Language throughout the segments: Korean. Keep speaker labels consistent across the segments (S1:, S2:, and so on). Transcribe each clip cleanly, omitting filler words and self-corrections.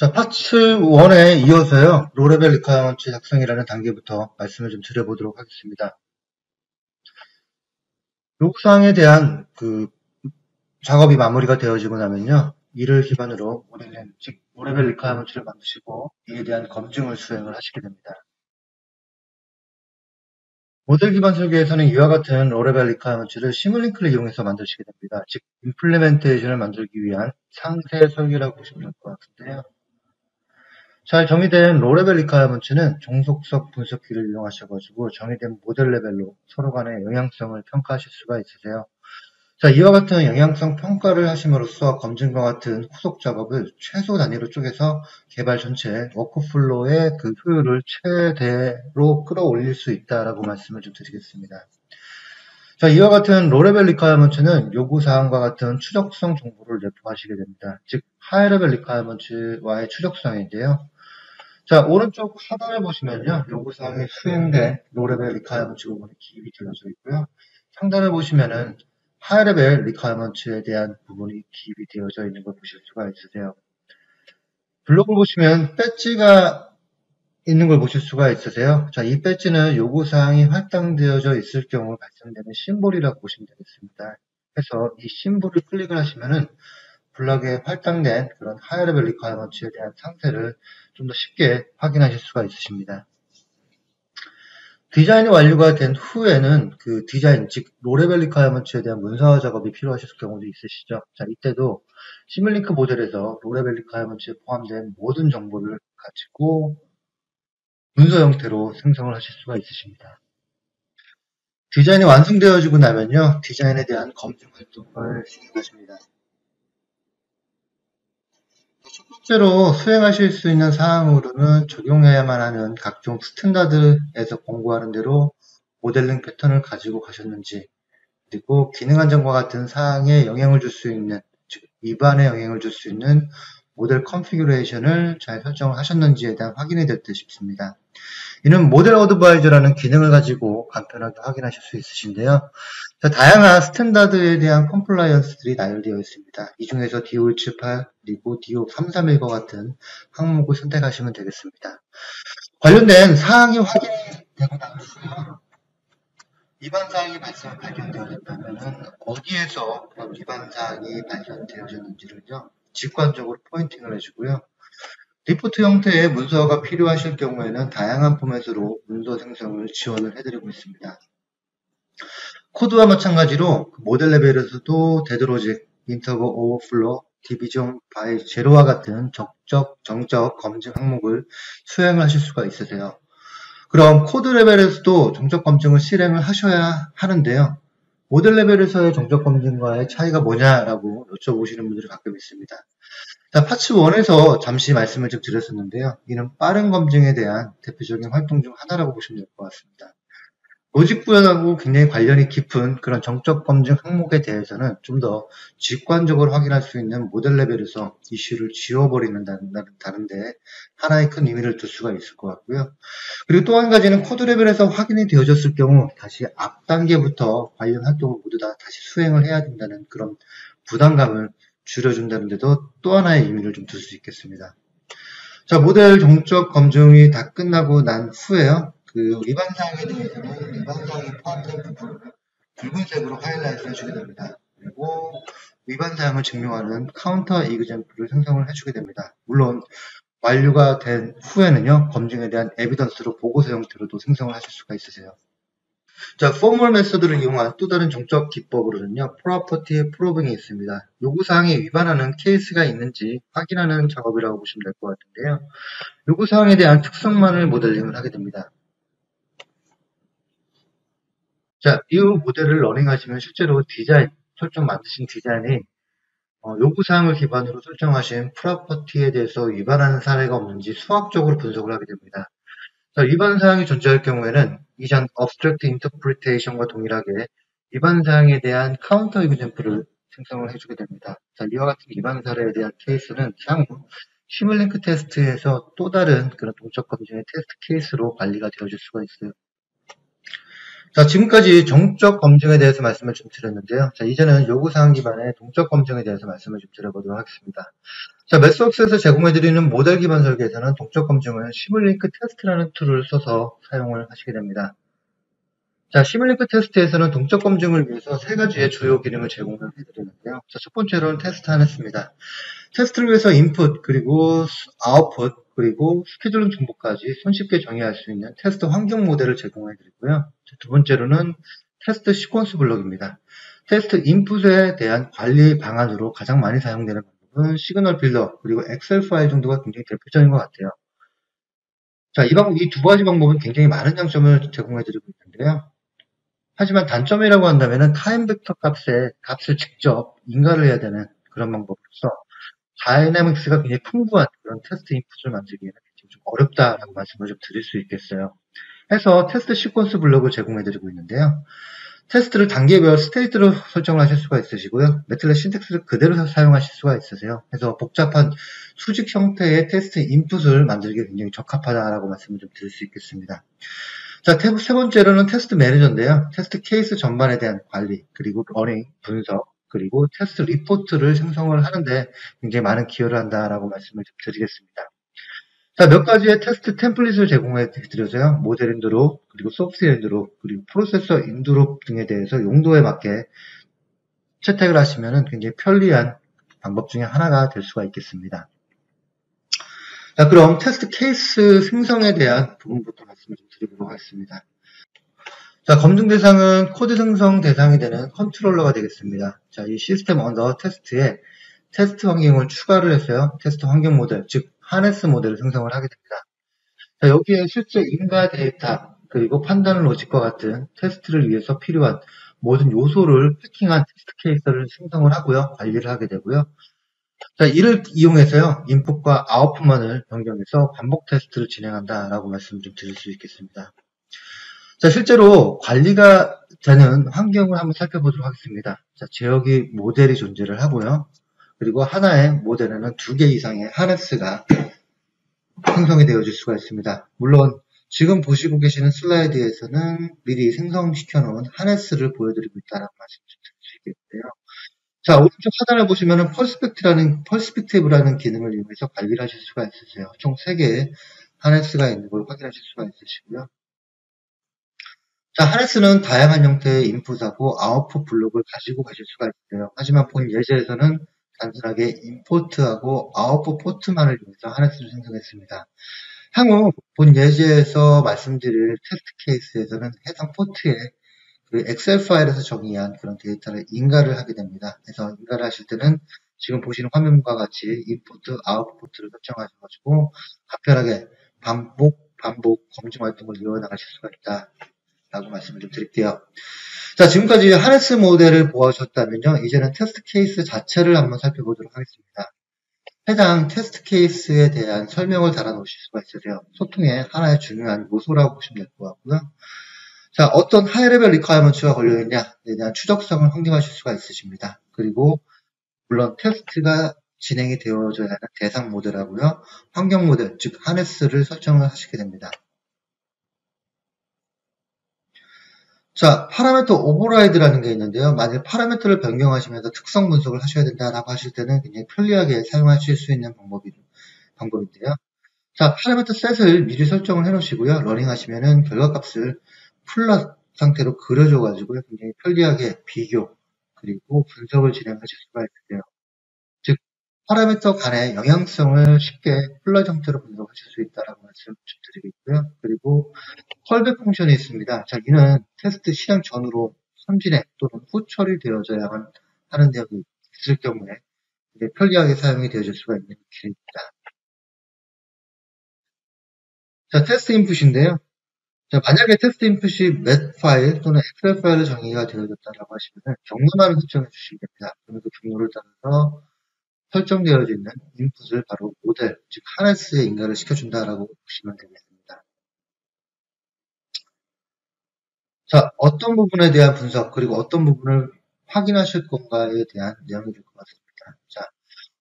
S1: 자, 파트 1에 이어서요, 로레벨 리퀘어먼트 작성이라는 단계부터 말씀을 좀 드려보도록 하겠습니다. 요구사항에 대한 작업이 마무리가 되어지고 나면요, 이를 기반으로 모델링, 즉, 로레벨 리퀘어먼트를 만드시고, 이에 대한 검증을 수행을 하시게 됩니다. 모델 기반 설계에서는 이와 같은 로레벨 리퀘어먼트를 시뮬링크를 이용해서 만드시게 됩니다. 즉, 임플리멘테이션을 만들기 위한 상세 설계라고 보시면 될 것 같은데요. 잘 정의된 로레벨 리퀘어먼트는 종속적 분석기를 이용하셔가지고 정의된 모델 레벨로 서로 간의 영향성을 평가하실 수가 있으세요. 자, 이와 같은 영향성 평가를 하심으로써 검증과 같은 후속 작업을 최소 단위로 쪼개서 개발 전체 워크플로우의 그 효율을 최대로 끌어올릴 수 있다라고 말씀을 좀 드리겠습니다. 자, 이와 같은 로레벨 리퀘어먼트는 요구사항과 같은 추적성 정보를 내포하시게 됩니다. 즉, 하이레벨 리퀘어먼트와의 추적성인데요. 자, 오른쪽 하단을 보시면요, 요구사항이 수행된 로레벨 리퀘어먼트 부분이 기입이 되어져 있고요. 상단을 보시면은 하이레벨 리퀘어먼트에 대한 부분이 기입이 되어져 있는 걸 보실 수가 있으세요. 블록을 보시면 배지가 있는 걸 보실 수가 있으세요. 자, 이 배지는 요구사항이 할당되어져 있을 경우 발생되는 심볼이라고 보시면 되겠습니다. 그래서 이 심볼을 클릭을 하시면은 블럭에 할당된 그런 하이레벨 리퀘어먼트에 대한 상태를 좀 더 쉽게 확인하실 수가 있으십니다. 디자인이 완료가 된 후에는 그 디자인, 즉 로레벨 리퀘어먼트에 대한 문서화 작업이 필요하실 경우도 있으시죠. 자, 이때도 시뮬링크 모델에서 로레벨 리퀘어먼트에 포함된 모든 정보를 가지고 문서 형태로 생성을 하실 수가 있으십니다. 디자인이 완성되어지고 나면요, 디자인에 대한 검증 활동을 진행하십니다. 첫 번째로 수행하실 수 있는 사항으로는 적용해야만 하는 각종 스탠다드에서 권고하는 대로 모델링 패턴을 가지고 가셨는지, 그리고 기능 안정과 같은 사항에 영향을 줄 수 있는, 즉 위반에 영향을 줄 수 있는 모델 컨피규레이션을 잘 설정을 하셨는지에 대한 확인이 될 듯 싶습니다. 이는 모델 어드바이저라는 기능을 가지고 간편하게 확인하실 수 있으신데요. 자, 다양한 스탠다드에 대한 컴플라이언스들이 나열되어 있습니다. 이 중에서 DO178 그리고 DO331과 같은 항목을 선택하시면 되겠습니다. 관련된 사항이 확인되고 난 후에 위반 사항이 발견되었다면 어디에서 그런 위반 사항이 발견되어졌는지를요, 직관적으로 포인팅을 해주고요. 리포트 형태의 문서가 필요하실 경우에는 다양한 포맷으로 문서 생성을 지원을 해드리고 있습니다. 코드와 마찬가지로 모델 레벨에서도 데드로직, 인터벌 오버플로, 디비전 바이 제로와 같은 정적 검증 항목을 수행을 하실 수가 있으세요. 그럼 코드 레벨에서도 정적 검증을 실행을 하셔야 하는데요. 모델 레벨에서의 정적 검증과의 차이가 뭐냐라고 여쭤보시는 분들이 가끔 있습니다. 자, 파트 1에서 잠시 말씀을 좀 드렸었는데요. 이는 빠른 검증에 대한 대표적인 활동 중 하나라고 보시면 될 것 같습니다. 로직 구현하고 굉장히 관련이 깊은 그런 정적 검증 항목에 대해서는 좀 더 직관적으로 확인할 수 있는 모델 레벨에서 이슈를 지워버리는다는 다른데 하나의 큰 의미를 둘 수가 있을 것 같고요. 그리고 또 한 가지는 코드 레벨에서 확인이 되어졌을 경우 다시 앞 단계부터 관련 활동을 모두 다 다시 수행을 해야 된다는 그런 부담감을 줄여준다는 데도 또 하나의 의미를 좀 둘 수 있겠습니다. 자, 모델 정적 검증이 다 끝나고 난 후에요. 그 위반 사항에 대해서는 위반 사항이 포함된 부분을 붉은색으로 하이라이트 해주게 됩니다. 그리고 위반 사항을 증명하는 카운터 이그젬플을 생성을 해주게 됩니다. 물론 완료가 된 후에는요, 검증에 대한 에비던스로 보고서 형태로도 생성을 하실 수가 있으세요. 자, 포멀 메서드를 이용한 또 다른 정적 기법으로는요, 프로퍼티 프로빙이 있습니다. 요구사항에 위반하는 케이스가 있는지 확인하는 작업이라고 보시면 될 것 같은데요. 요구사항에 대한 특성만을 모델링을 하게 됩니다. 자, 이 모델을 러닝하시면 실제로 디자인, 설정 만드신 디자인이 요구사항을 기반으로 설정하신 프로퍼티에 대해서 위반하는 사례가 없는지 수학적으로 분석을 하게 됩니다. 자, 위반 사항이 존재할 경우에는 이전 abstract interpretation과 동일하게 위반 사항에 대한 카운터 이그젬플을 생성을 해주게 됩니다. 자, 이와 같은 위반 사례에 대한 케이스는 향후 시뮬링크 테스트에서 또 다른 그런 동적 검증의 테스트 케이스로 관리가 되어질 수가 있어요. 자, 지금까지 정적 검증에 대해서 말씀을 좀 드렸는데요. 자, 이제는 요구사항 기반의 동적 검증에 대해서 말씀을 좀 드려보도록 하겠습니다. 자, 매스웍스에서 제공해드리는 모델 기반 설계에서는 동적 검증을 시뮬링크 테스트라는 툴을 써서 사용을 하시게 됩니다. 자, 시뮬링크 테스트에서는 동적 검증을 위해서 세 가지의 주요 기능을 제공을 해드리는데요. 자, 첫 번째로는 테스트 하네스입니다. 테스트를 위해서 인풋, 그리고 아웃풋, 그리고 스케줄링 정보까지 손쉽게 정의할 수 있는 테스트 환경 모델을 제공해 드리고요. 두 번째로는 테스트 시퀀스 블록입니다. 테스트 인풋에 대한 관리 방안으로 가장 많이 사용되는 방법은 시그널 빌더, 그리고 엑셀 파일 정도가 굉장히 대표적인 것 같아요. 자, 이 두 가지 방법은 굉장히 많은 장점을 제공해 드리고 있는데요. 하지만 단점이라고 한다면 타임 벡터 값을 직접 인가를 해야 되는 그런 방법으로서 다이내믹스가 굉장히 풍부한 그런 테스트 인풋을 만들기에는 굉장히 좀 어렵다라고 말씀을 좀 드릴 수 있겠어요. 해서 테스트 시퀀스 블록을 제공해드리고 있는데요. 테스트를 단계별 스테이트로 설정을 하실 수가 있으시고요. 매틀랩 신텍스를 그대로 사용하실 수가 있으세요. 그래서 복잡한 수직 형태의 테스트 인풋을 만들기에 굉장히 적합하다라고 말씀을 좀 드릴 수 있겠습니다. 자, 세 번째로는 테스트 매니저인데요. 테스트 케이스 전반에 대한 관리, 그리고 러닝, 분석, 그리고 테스트 리포트를 생성을 하는데 굉장히 많은 기여를 한다라고 말씀을 좀 드리겠습니다. 자, 몇 가지의 테스트 템플릿을 제공해 드려서요. 모델 인드롭, 그리고 소프트웨어 인드롭, 그리고 프로세서 인드롭 등에 대해서 용도에 맞게 채택을 하시면 굉장히 편리한 방법 중에 하나가 될 수가 있겠습니다. 자, 그럼 테스트 케이스 생성에 대한 부분부터 말씀을 좀 드리도록 하겠습니다. 자, 검증 대상은 코드 생성 대상이 되는 컨트롤러가 되겠습니다. 자, 이 시스템 언더 테스트에 테스트 환경을 추가를 해서요. 테스트 환경 모델, 즉 하네스 모델을 생성을 하게 됩니다. 자, 여기에 실제 인가 데이터, 그리고 판단 로직과 같은 테스트를 위해서 필요한 모든 요소를 패킹한 테스트 케이스를 생성을 하고요. 관리를 하게 되고요. 자, 이를 이용해서요. 인풋과 아웃풋만을 변경해서 반복 테스트를 진행한다라고 말씀을 좀 드릴 수 있겠습니다. 자, 실제로 관리가 되는 환경을 한번 살펴보도록 하겠습니다. 자, 제어기 모델이 존재를 하고요. 그리고 하나의 모델에는 2개 이상의 하네스가 생성이 되어질 수가 있습니다. 물론 지금 보시고 계시는 슬라이드에서는 미리 생성시켜 놓은 하네스를 보여드리고 있다는 말씀 좀 드릴 수 있겠는데요. 자, 오른쪽 하단을 보시면은 펄스펙티브라는 기능을 이용해서 관리를 하실 수가 있으세요. 총 3개의 하네스가 있는 걸 확인하실 수가 있으시고요. 자, 하네스는 다양한 형태의 인풋하고 아웃풋 블록을 가지고 가실 수가 있어요. 하지만 본 예제에서는 단순하게 인포트하고 아웃풋 포트만을 이용해서 하네스를 생성했습니다. 향후 본 예제에서 말씀드릴 테스트 케이스에서는 해당 포트에 그 엑셀 파일에서 정의한 그런 데이터를 인가를 하게 됩니다. 그래서 인가를 하실 때는 지금 보시는 화면과 같이 인포트, 아웃풋을 설정하셔가지고 간편하게 반복 검증 활동을 이어나가실 수가 있다. 라고 말씀을 좀 드릴게요. 자, 지금까지 하네스 모델을 보아주셨다면요. 이제는 테스트 케이스 자체를 한번 살펴보도록 하겠습니다. 해당 테스트 케이스에 대한 설명을 달아놓으실 수가 있으세요. 소통의 하나의 중요한 요소라고 보시면 될 것 같고요. 자, 어떤 하이레벨 리퀘어먼트가 걸려있냐에 대한 추적성을 확인하실 수가 있으십니다. 그리고 물론 테스트가 진행이 되어져야 하는 대상 모델하고요. 환경 모델, 즉 하네스를 설정을 하시게 됩니다. 자, 파라미터 오버라이드라는 게 있는데요. 만약 파라미터를 변경하시면서 특성 분석을 하셔야 된다라고 하실 때는 굉장히 편리하게 사용하실 수 있는 방법인데요. 자, 파라미터 셋을 미리 설정을 해 놓으시고요. 러닝 하시면은 결과값을 플랫 상태로 그려줘가지고 굉장히 편리하게 비교, 그리고 분석을 진행하실 수가 있는데요. 즉, 파라미터 간의 영향성을 쉽게 플랫 형태로 분석하실 수 있다라고 말씀을 드리고 있고요. 그리고 컬백 펑션이 있습니다. 자, 이는 테스트 실행 전후로 선진행 또는 후 처리되어져야 하는 내용이 있을 경우에 편리하게 사용이 되어질 수가 있는 기능입니다. 자, 테스트 인풋인데요. 자, 만약에 테스트 인풋이 맷 파일 또는 엑셀 파일로 정의가 되어졌다라고 하시면 경로만을 설정해 주시면 됩니다. 그러면 그 경로를 따라서 설정되어져 있는 인풋을 바로 모델, 즉 하네스에 인가를 시켜준다라고 보시면 되겠습니다. 자, 어떤 부분에 대한 분석, 그리고 어떤 부분을 확인하실 건가에 대한 내용이 될 것 같습니다. 자,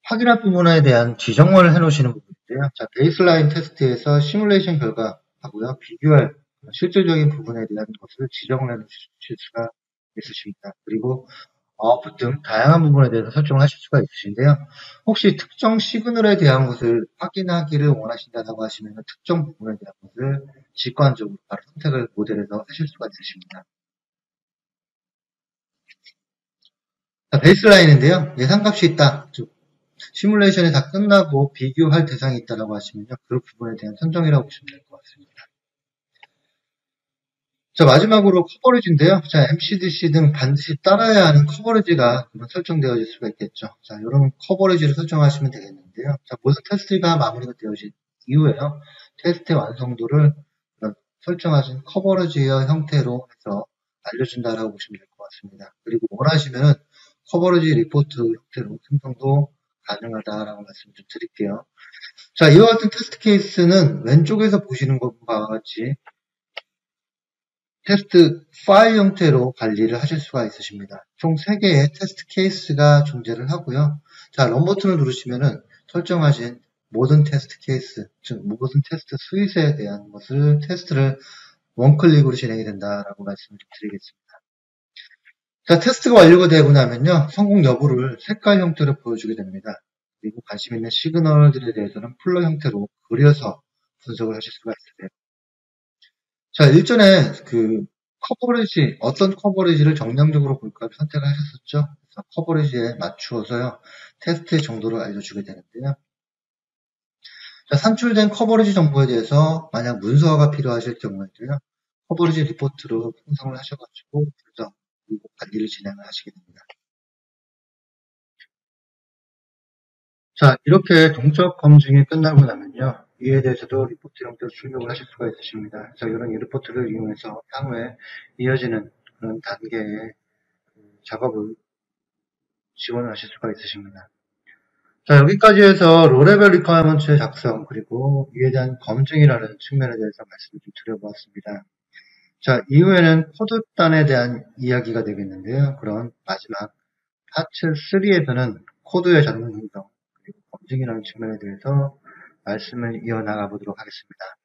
S1: 확인할 부분에 대한 지정원을 해놓으시는 부분인데요. 자, 베이스라인 테스트에서 시뮬레이션 결과하고요. 비교할 실질적인 부분에 대한 것을 지정을 해 주실 수가 있으십니다. 그리고 아웃풋 등 다양한 부분에 대해서 설정을 하실 수가 있으신데요. 혹시 특정 시그널에 대한 것을 확인하기를 원하신다고 하시면 특정 부분에 대한 것을 직관적으로 바로 선택을 모델에서 하실 수가 있으십니다. 자, 베이스라인인데요. 예상값이 있다. 즉 시뮬레이션이 다 끝나고 비교할 대상이 있다고 하시면요. 그 부분에 대한 선정이라고 보시면 될 것 같습니다. 자, 마지막으로 커버리지인데요. 자, MCDC 등 반드시 따라야 하는 커버리지가 설정되어질 수가 있겠죠. 자, 이런 커버리지를 설정하시면 되겠는데요. 자, 모든 테스트가 마무리가 되어진 이후에요. 테스트의 완성도를 설정하신 커버리지의 형태로 해서 알려준다라고 보시면 될 것 같습니다. 그리고 원하시면 커버리지 리포트 형태로 생성도 가능하다라고 말씀 좀 드릴게요. 자, 이와 같은 테스트 케이스는 왼쪽에서 보시는 것과 같이 테스트 파일 형태로 관리를 하실 수가 있으십니다. 총 3개의 테스트 케이스가 존재를 하고요. 자, 런 버튼을 누르시면은 설정하신 모든 테스트 케이스, 즉 모든 테스트 스윗에 대한 것을 테스트를 원클릭으로 진행이 된다라고 말씀을 드리겠습니다. 자, 테스트가 완료가 되고 나면요. 성공 여부를 색깔 형태로 보여주게 됩니다. 그리고 관심 있는 시그널들에 대해서는 플러 형태로 그려서 분석을 하실 수가 있으세요. 자, 일전에 커버리지, 어떤 커버리지를 정량적으로 볼까 선택을 하셨었죠? 그래서 커버리지에 맞추어서요, 테스트의 정도를 알려주게 되는데요. 자, 산출된 커버리지 정보에 대해서 만약 문서화가 필요하실 경우에도요, 커버리지 리포트로 생성을 하셔가지고, 분석, 그리고 관리를 진행을 하시게 됩니다. 자, 이렇게 동적 검증이 끝나고 나면요, 이에 대해서도 리포트 형태로 출력을 하실 수가 있으십니다. 그래서 이런 리포트를 이용해서 향후에 이어지는 그런 단계의 작업을 지원을 하실 수가 있으십니다. 자, 여기까지 해서 로레벨 리퀘어먼트의 작성 그리고 이에 대한 검증이라는 측면에 대해서 말씀을 좀 드려보았습니다. 자, 이후에는 코드단에 대한 이야기가 되겠는데요. 그런 마지막 파트 3에서는 코드의 자동 분석 그리고 검증이라는 측면에 대해서 말씀을 이어나가 보도록 하겠습니다.